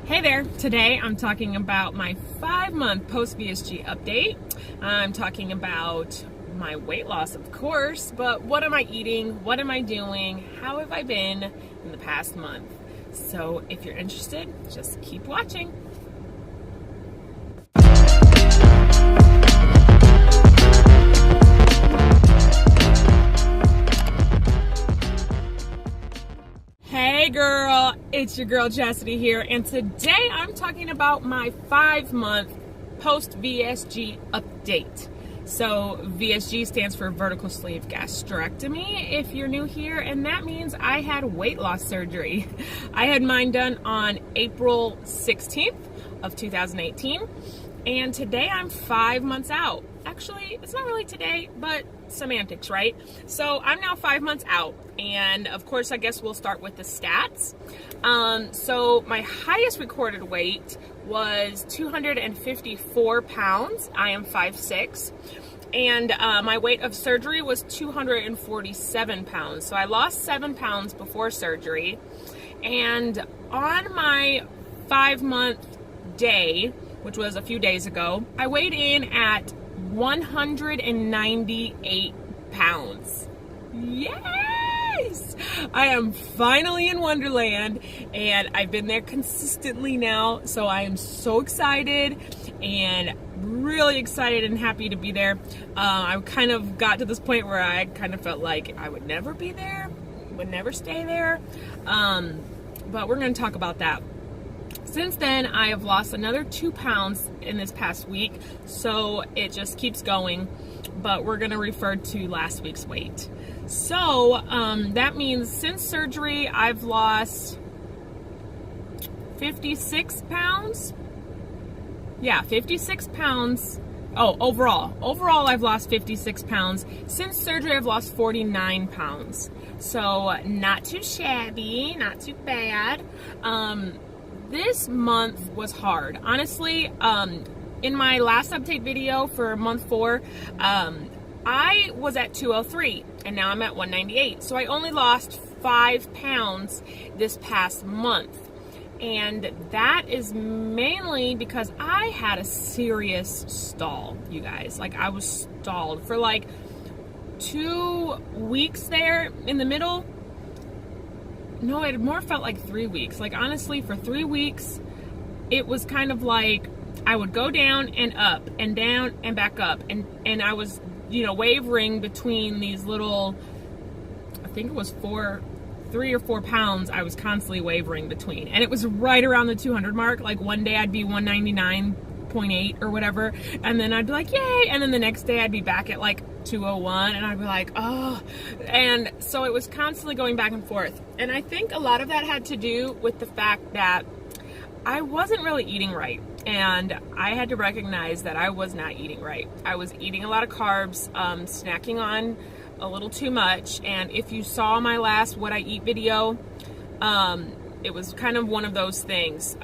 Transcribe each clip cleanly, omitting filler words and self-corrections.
Hey there, today I'm talking about my 5-month post-VSG update. I'm talking about my weight loss, of course, but what am I eating? What am I doing? How have I been in the past month? So if you're interested, just keep watching. Hey girl, it's your girl Chastity here, and today I'm talking about my 5-month post-VSG update. So VSG stands for vertical sleeve gastrectomy if you're new here, and that means I had weight loss surgery. I had mine done on April 16th of 2018, and today I'm 5 months out. Actually, it's not really today, but semantics, right? So I'm now 5 months out, and of course, I guess we'll start with the stats. So my highest recorded weight was 254 pounds. I am 5'6", and my weight of surgery was 247 pounds. So I lost 7 pounds before surgery, and on my 5-month day, which was a few days ago, I weighed in at 198 pounds. Yes! I am finally in Wonderland, and I've been there consistently now, so I am so excited and really excited and happy to be there. I kind of got to this point where I kind of felt like I would never be there, would never stay there, but we're going to talk about that. Since then, I have lost another 2 pounds in this past week, so it just keeps going, but we're going to refer to last week's weight. So that means since surgery, I've lost 56 pounds. Yeah, 56 pounds. Oh, overall, I've lost 56 pounds. Since surgery, I've lost 49 pounds. So not too shabby, not too bad. This month was hard. Honestly, in my last update video for month 4, I was at 203 and now I'm at 198. So I only lost 5 pounds this past month. And that is mainly because I had a serious stall, you guys. Like, I was stalled for like 2 weeks there in the middle. No, it more felt like 3 weeks. Like, honestly, for 3 weeks, it was kind of like I would go down and up and down and back up. And I was, wavering between these little, I think it was 3 or 4 pounds I was constantly wavering between. And it was right around the 200 mark. Like, one day I'd be 199.8 or whatever. And then I'd be like, yay. And then the next day I'd be back at like 201, and I'd be like, oh. And so it was constantly going back and forth. And I think a lot of that had to do with the fact that I wasn't really eating right. And I had to recognize that I was not eating right. I was eating a lot of carbs, snacking on a little too much. And if you saw my last What I Eat video, it was kind of one of those things.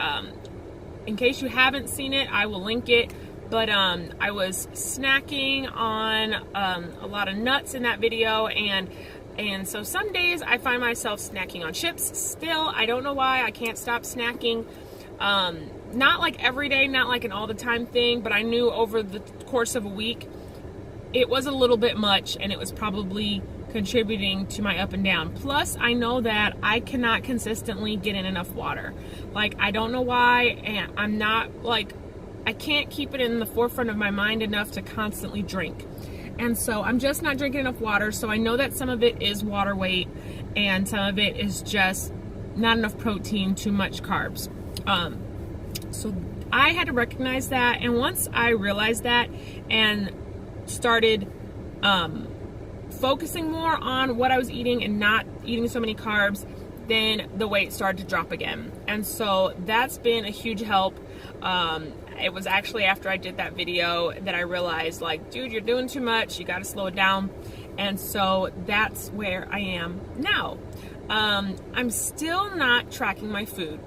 In case you haven't seen it, I will link it. But I was snacking on a lot of nuts in that video, and so some days I find myself snacking on chips still. I don't know why. I can't stop snacking. Not like every day, not like an all the time thing, but I knew over the course of a week it was a little bit much, and it was probably contributing to my up and down. Plus, I know that I cannot consistently get in enough water. Like, I don't know why, and I'm not like, I can't keep it in the forefront of my mind enough to constantly drink. And so I'm just not drinking enough water. So I know that some of it is water weight, and some of it is just not enough protein, too much carbs. So I had to recognize that. And once I realized that and started focusing more on what I was eating and not eating so many carbs, then the weight started to drop again. And so that's been a huge help. It was actually after I did that video that I realized, like, dude, you're doing too much. You got to slow it down. And so that's where I am now. I'm still not tracking my food.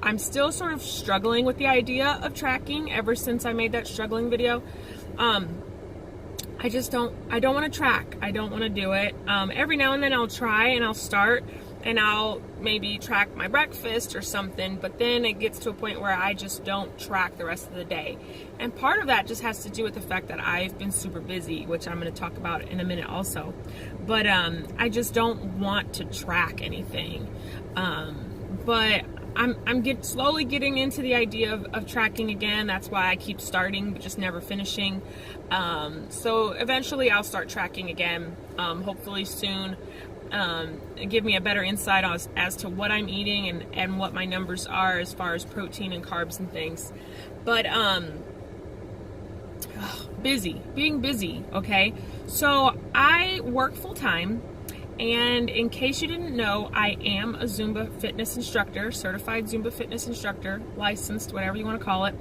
I'm still sort of struggling with the idea of tracking ever since I made that struggling video. I don't want to track. I don't want to do it. Every now and then I'll try and I'll start, and I'll maybe track my breakfast or something, but then it gets to a point where I just don't track the rest of the day. And part of that just has to do with the fact that I've been super busy, which I'm going to talk about in a minute also. But I just don't want to track anything. But I'm slowly getting into the idea of tracking again. That's why I keep starting but just never finishing. So eventually I'll start tracking again, hopefully soon. Give me a better insight as to what I'm eating and what my numbers are as far as protein and carbs and things. But being busy, okay? So I work full time. And in case you didn't know, I am a Zumba fitness instructor, certified Zumba fitness instructor, licensed, whatever you want to call it.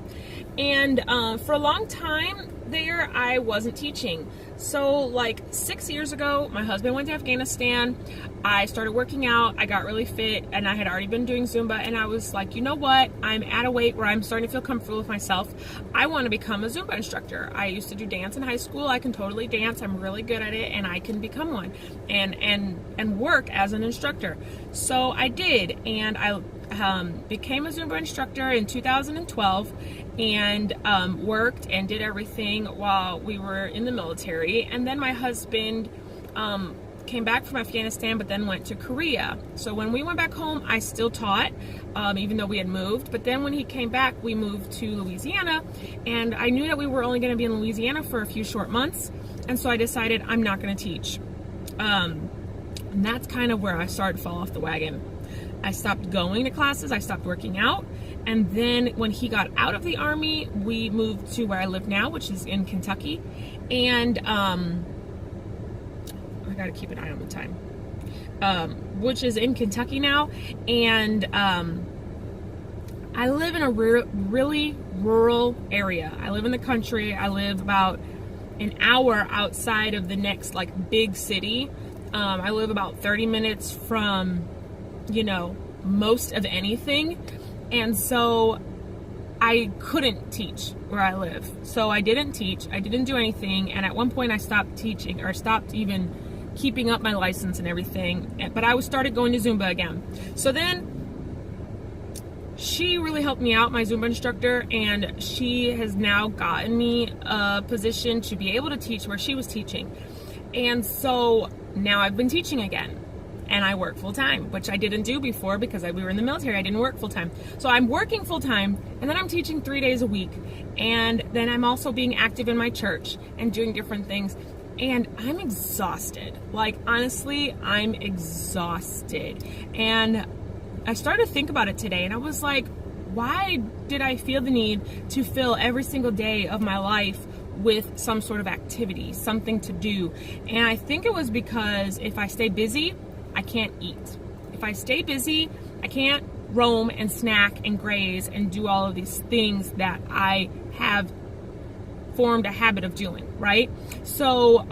And for a long time there, I wasn't teaching. So like 6 years ago, my husband went to Afghanistan. I started working out. I got really fit, and I had already been doing Zumba. And I was like, you know what? I'm at a weight where I'm starting to feel comfortable with myself. I want to become a Zumba instructor. I used to do dance in high school. I can totally dance. I'm really good at it, and I can become one and work as an instructor. So I did, and I became a Zumba instructor in 2012 and worked and did everything while we were in the military. And then my husband came back from Afghanistan, but then went to Korea. So when we went back home, I still taught, even though we had moved. But then when he came back, we moved to Louisiana, and I knew that we were only going to be in Louisiana for a few short months. And so I decided I'm not going to teach. And that's kind of where I started to fall off the wagon. I stopped going to classes, I stopped working out, and then when he got out of the Army, we moved to where I live now, which is in Kentucky, and I gotta keep an eye on the time, which is in Kentucky now, and I live in a really rural area. I live in the country. I live about an hour outside of the next like big city. I live about 30 minutes from, most of anything. And so I couldn't teach where I live. So I didn't teach. I didn't do anything. And at one point I stopped teaching, or stopped even keeping up my license and everything. But I started going to Zumba again. So then she really helped me out, my Zumba instructor, and she has now gotten me a position to be able to teach where she was teaching. And so now I've been teaching again, and I work full time, which I didn't do before because we were in the military. I didn't work full time. So I'm working full time, and then I'm teaching 3 days a week. And then I'm also being active in my church and doing different things. And I'm exhausted. Like, honestly, I'm exhausted. And I started to think about it today, and I was like, why did I feel the need to fill every single day of my life with some sort of activity, something to do? And I think it was because if I stay busy, I can't eat. If I stay busy, I can't roam and snack and graze and do all of these things that I have formed a habit of doing, right? So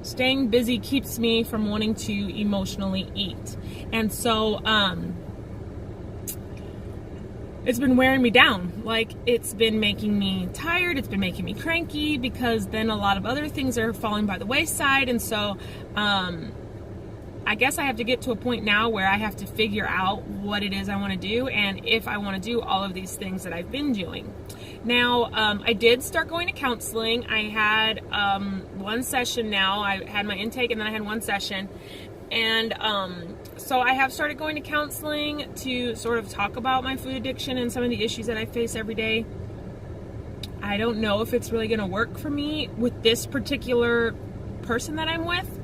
staying busy keeps me from wanting to emotionally eat. And so it's been wearing me down. Like, it's been making me tired. It's been making me cranky, because then a lot of other things are falling by the wayside. And so I guess I have to get to a point now where I have to figure out what it is I want to do, and if I want to do all of these things that I've been doing. Now, I did start going to counseling. I had one session now. I had my intake, and then I had one session. And so I have started going to counseling to sort of talk about my food addiction and some of the issues that I face every day. I don't know if it's really going to work for me with this particular person that I'm with.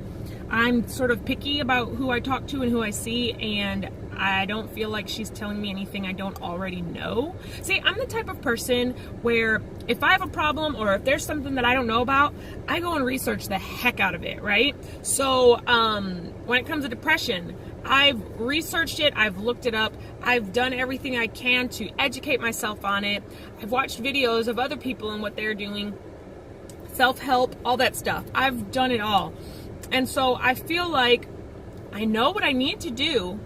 I'm sort of picky about who I talk to and who I see, and I don't feel like she's telling me anything I don't already know. See, I'm the type of person where if I have a problem or if there's something that I don't know about, I go and research the heck out of it, right? So when it comes to depression, I've researched it, I've looked it up, I've done everything I can to educate myself on it. I've watched videos of other people and what they're doing, self-help, all that stuff. I've done it all. And so I feel like I know what I need to do,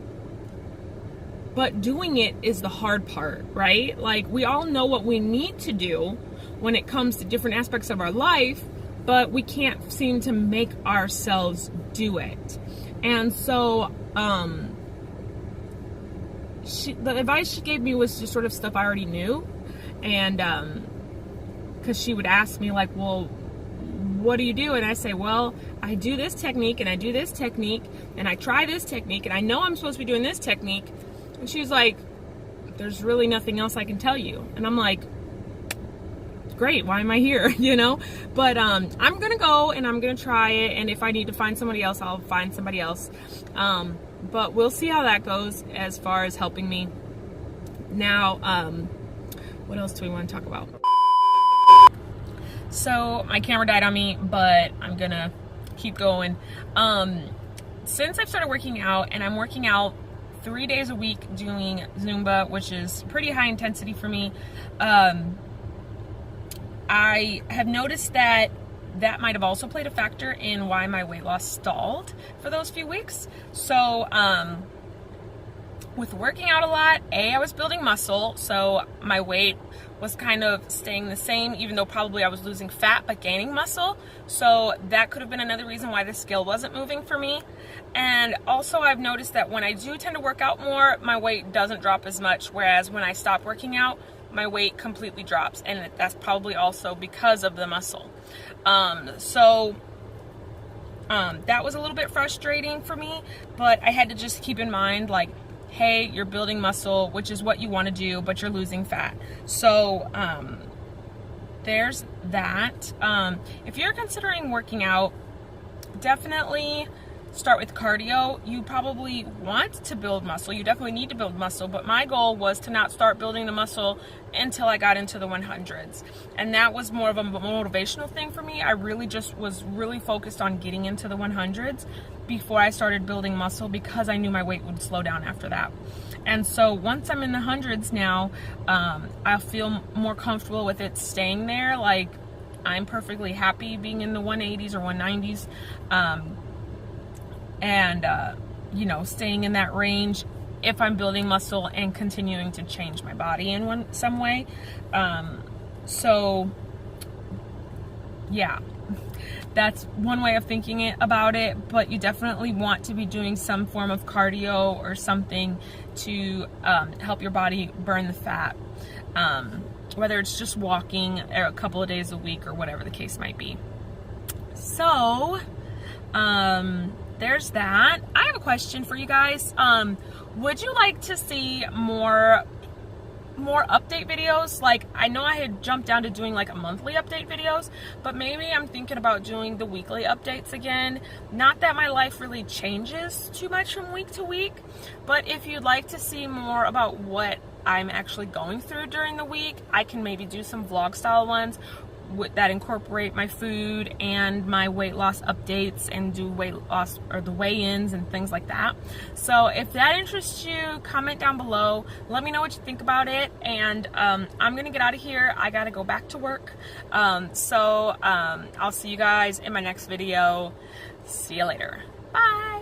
but doing it is the hard part, right? Like, we all know what we need to do when it comes to different aspects of our life, but we can't seem to make ourselves do it. And so The advice she gave me was just sort of stuff I already knew. And because she would ask me like, well, what do you do? And I say, well, I do this technique and I do this technique and I try this technique and I know I'm supposed to be doing this technique. And she was like, there's really nothing else I can tell you. And I'm like, great, why am I here? You know? But I'm gonna go and I'm gonna try it, and if I need to find somebody else, I'll find somebody else. But we'll see how that goes as far as helping me. Now, what else do we want to talk about? So my camera died on me, but I'm gonna keep going. Since I've started working out, and I'm working out 3 days a week doing Zumba, which is pretty high intensity for me, I have noticed that might have also played a factor in why my weight loss stalled for those few weeks. So, with working out a lot, I was building muscle, so my weight was kind of staying the same, even though probably I was losing fat but gaining muscle. So that could have been another reason why the scale wasn't moving for me. And also I've noticed that when I do tend to work out more, my weight doesn't drop as much, whereas when I stop working out, my weight completely drops, and that's probably also because of the muscle. That was a little bit frustrating for me, but I had to just keep in mind, like, hey, you're building muscle, which is what you want to do, but you're losing fat. So there's that. If you're considering working out, definitely start with cardio. You probably want to build muscle. You definitely need to build muscle, but my goal was to not start building the muscle until I got into the 100s. And that was more of a motivational thing for me. I really just was really focused on getting into the 100s before I started building muscle, because I knew my weight would slow down after that. And so once I'm in the hundreds now, I feel more comfortable with it staying there. Like, I'm perfectly happy being in the 180s or 190s. You know, staying in that range if I'm building muscle and continuing to change my body in some way. Yeah, that's one way of thinking about it, but you definitely want to be doing some form of cardio or something to help your body burn the fat, whether it's just walking a couple of days a week or whatever the case might be. So, there's that. I have a question for you guys. Would you like to see more update videos? Like, I know I had jumped down to doing like a monthly update videos, but maybe I'm thinking about doing the weekly updates again. Not that my life really changes too much from week to week, but if you'd like to see more about what I'm actually going through during the week, I can maybe do some vlog style ones that incorporate my food and my weight loss updates and do weight loss or the weigh-ins and things like that. So if that interests you, comment down below. Let me know what you think about it. And I'm gonna get out of here. I gotta go back to work. I'll see you guys in my next video. See you later. Bye.